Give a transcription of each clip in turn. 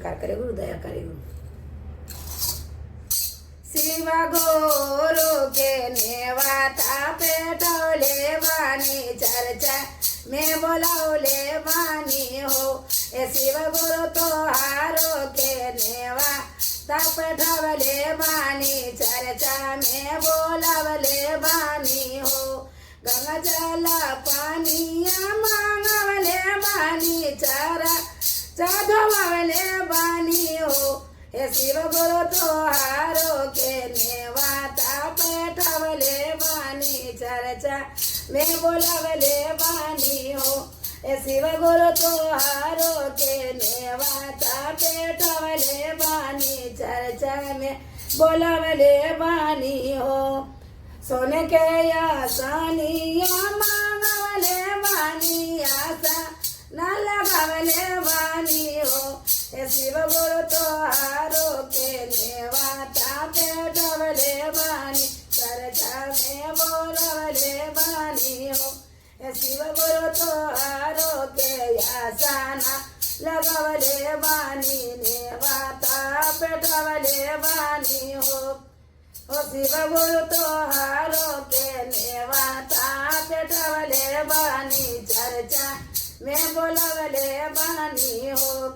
स्वीकार करे गुरु, दया करे गुरु। शिव गुरु के नेवाता पेटवले वाणी चर्चा में बोलावले वाणी हो। ए शिव गुरु तोहारो के नेवाता पेटवले वाणी चर्चा में बोलावले वाणी हो। गंगा जल पानिया मांगवले वाणी चरा चढ़वले वाणी हो। हे शिव गुरु तोहारो के नेवाता पेटवले वाणी चर्चा में बोलावले वाणी हो। हे शिव गुरु तोहारो के नेवाता पेटवले वाणी चर्चा में बोलावले वाणी हो। सोने के आसानिया मांगवले वाणी आशा न लगावले वाणी हो। हे शिव गुरु तोहारो के नेवाता पेटवले वाणी चर्चा में बोलावले वाणी हो। हे शिव गुरु तोहारो के आशा न लगावले वाणी नेवाता पेटवले वाणी हो। ओ शिव गुरु तोहारो के नेवाता पेटवले वाणी चर्चा में बोलावले वाणी हो।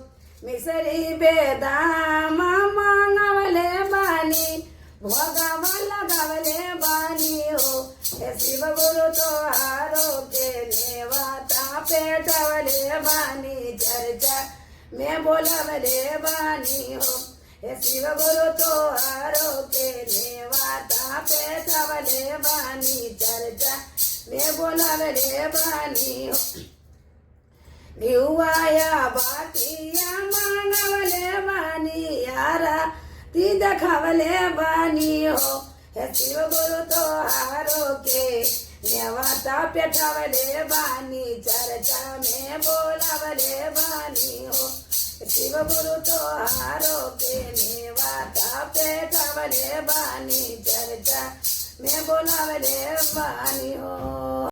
मिसरी बेदाम मांगवले वाणी भोगवा लगावले वाणी हो। हे शिव गुरु तोहारो के नेवाता पेटवले वाणी चर्चा में बोलावले वाणी हो। हे शिव गुरु तोहारो के नेवाता पेटवले वाणी चर्चा में बोलावले वाणी हो। भिवाया बातिया मांगवले वाणी यारा ती देखावले वाणी हो। हे शिव गुरु तोहारो के नेवाता पेटवले वाणी चर्चा में बोलावले वाणी हो। शिव गुरु तोहारो के नेवाता पेटवले वाणी चर्चा में बोलावले वाणी हो।